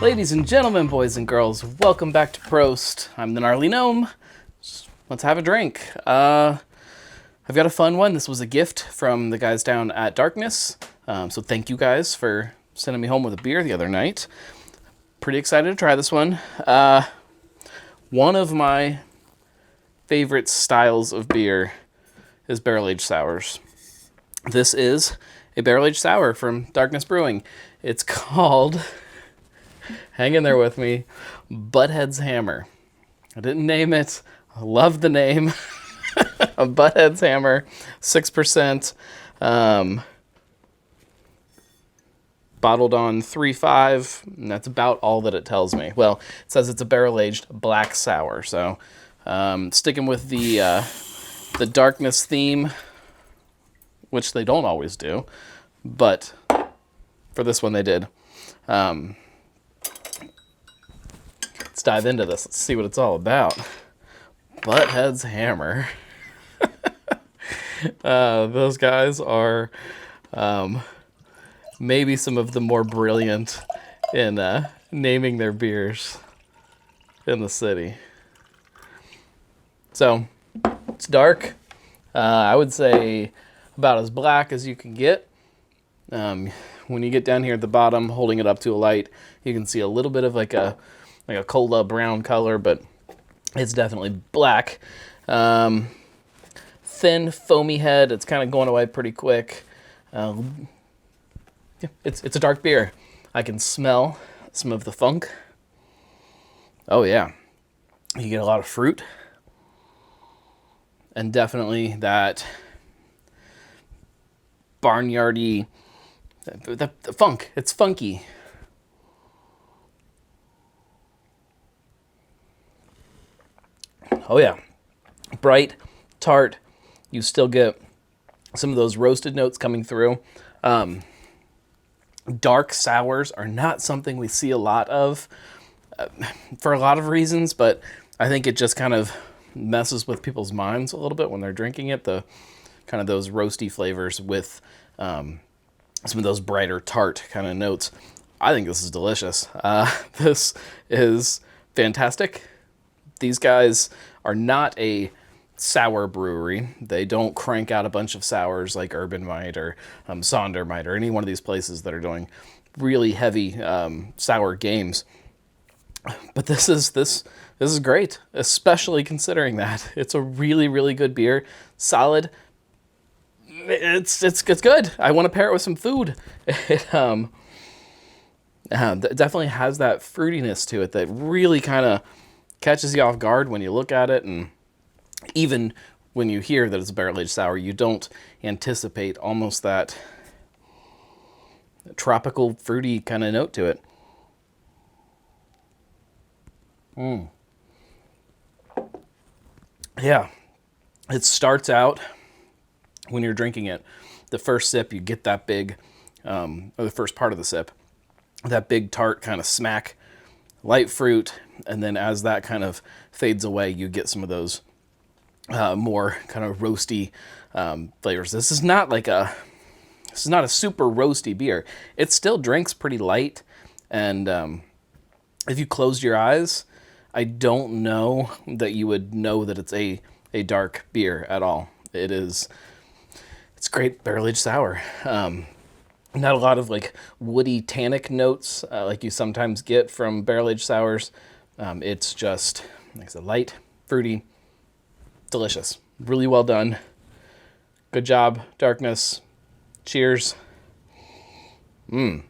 Ladies and gentlemen, boys and girls, welcome back to Prost. I'm the Gnarly Gnome. Let's have a drink. I've got a fun one. This was a gift from the guys down at Darkness. So thank you guys for sending me home with a beer the other night. Pretty excited to try this one. One of my favorite styles of beer is barrel-aged sours. This is a barrel-aged sour from Darkness Brewing. It's called, hang in there with me, Butthead's Hammer. I didn't name it. I love the name. Butthead's Hammer, 6%, bottled on 3.5, and that's about all that it tells me. Well, it says it's a barrel-aged black sour, so sticking with the Darkness theme, which they don't always do, but for this one they did. Let's dive into this. Let's see what it's all about. Butthead's Hammer. Those guys are maybe some of the more brilliant in naming their beers in the city. So, it's dark. I would say about as black as you can get. When you get down here at the bottom, holding it up to a light, you can see a little bit of like a cola brown color, but it's definitely black. Thin, foamy head. It's kind of going away pretty quick. Yeah, it's a dark beer. I can smell some of the funk. Oh yeah, you get a lot of fruit, and definitely that barnyardy, the funk. It's funky. Oh yeah, bright, tart. You still get some of those roasted notes coming through. Dark sours are not something we see a lot of for a lot of reasons, but I think it just kind of messes with people's minds a little bit when they're drinking it. The kind of those roasty flavors with some of those brighter tart kind of notes. I think this is delicious. This is fantastic. These guys are not a sour brewery. They don't crank out a bunch of sours like Urban might or Sonder might or any one of these places that are doing really heavy sour games. But this is great, especially considering that it's a really, really good beer. Solid. It's good. I want to pair it with some food. It definitely has that fruitiness to it that really kind of catches you off guard when you look at it, and even when you hear that it's a barrel-aged sour, you don't anticipate almost that tropical, fruity kind of note to it. Yeah, it starts out when you're drinking it. The first sip, you get that big, or the first part of the sip, that big tart kind of smack, light fruit, and then as that kind of fades away, you get some of those more kind of roasty flavors. This is not a super roasty beer. It still drinks pretty light, and if you closed your eyes, I don't know that you would know that it's a dark beer at all. It's great barrel-aged sour. Not a lot of like woody tannic notes like you sometimes get from barrel-aged sours. It's just, like I said, light, fruity, delicious. Really well done. Good job, Darkness. Cheers. That's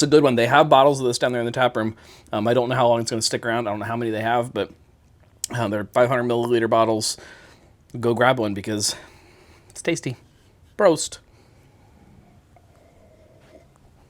a good one. They have bottles of this down there in the tap room. I don't know how long it's going to stick around. I don't know how many they have, but they're 500 milliliter bottles. Go grab one because it's tasty. Prost.